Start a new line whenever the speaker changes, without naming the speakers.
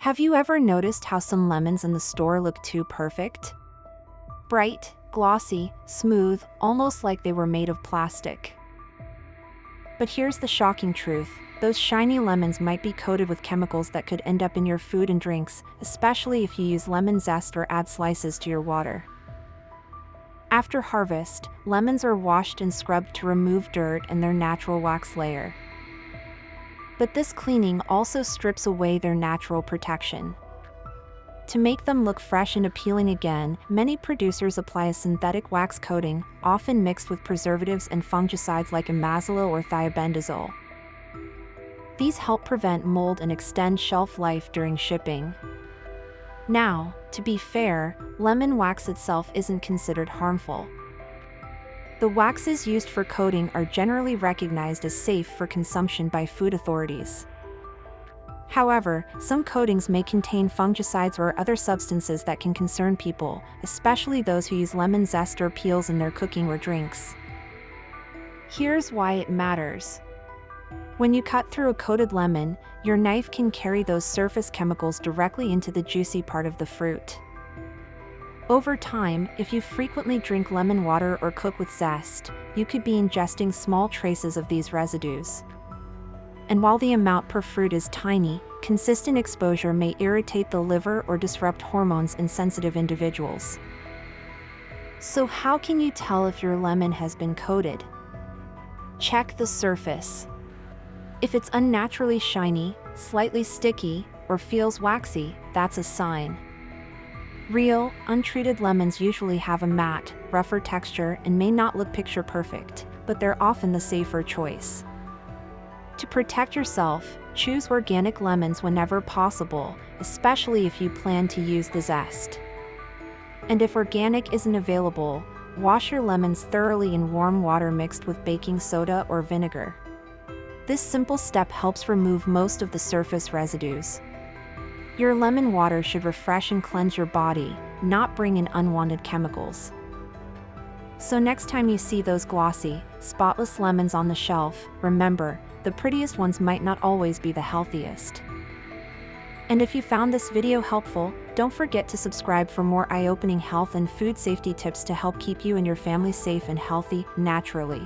Have you ever noticed how some lemons in the store look too perfect? Bright, glossy, smooth, almost like they were made of plastic. But here's the shocking truth. Those shiny lemons might be coated with chemicals that could end up in your food and drinks, especially if you use lemon zest or add slices to your water. After harvest, lemons are washed and scrubbed to remove dirt and their natural wax layer. But this cleaning also strips away their natural protection. To make them look fresh and appealing again, many producers apply a synthetic wax coating, often mixed with preservatives and fungicides like imazalil or thiabendazole. These help prevent mold and extend shelf life during shipping. Now, to be fair, lemon wax itself isn't considered harmful. The waxes used for coating are generally recognized as safe for consumption by food authorities. However, some coatings may contain fungicides or other substances that can concern people, especially those who use lemon zest or peels in their cooking or drinks. Here's why it matters. When you cut through a coated lemon, your knife can carry those surface chemicals directly into the juicy part of the fruit. Over time, if you frequently drink lemon water or cook with zest, you could be ingesting small traces of these residues. And while the amount per fruit is tiny, consistent exposure may irritate the liver or disrupt hormones in sensitive individuals. So how can you tell if your lemon has been coated? Check the surface. If it's unnaturally shiny, slightly sticky, or feels waxy, that's a sign. Real, untreated lemons usually have a matte, rougher texture and may not look picture perfect, but they're often the safer choice. To protect yourself, choose organic lemons whenever possible, especially if you plan to use the zest. And if organic isn't available, wash your lemons thoroughly in warm water mixed with baking soda or vinegar. This simple step helps remove most of the surface residues. Your lemon water should refresh and cleanse your body, not bring in unwanted chemicals. So next time you see those glossy, spotless lemons on the shelf, remember, the prettiest ones might not always be the healthiest. And if you found this video helpful, don't forget to subscribe for more eye-opening health and food safety tips to help keep you and your family safe and healthy naturally.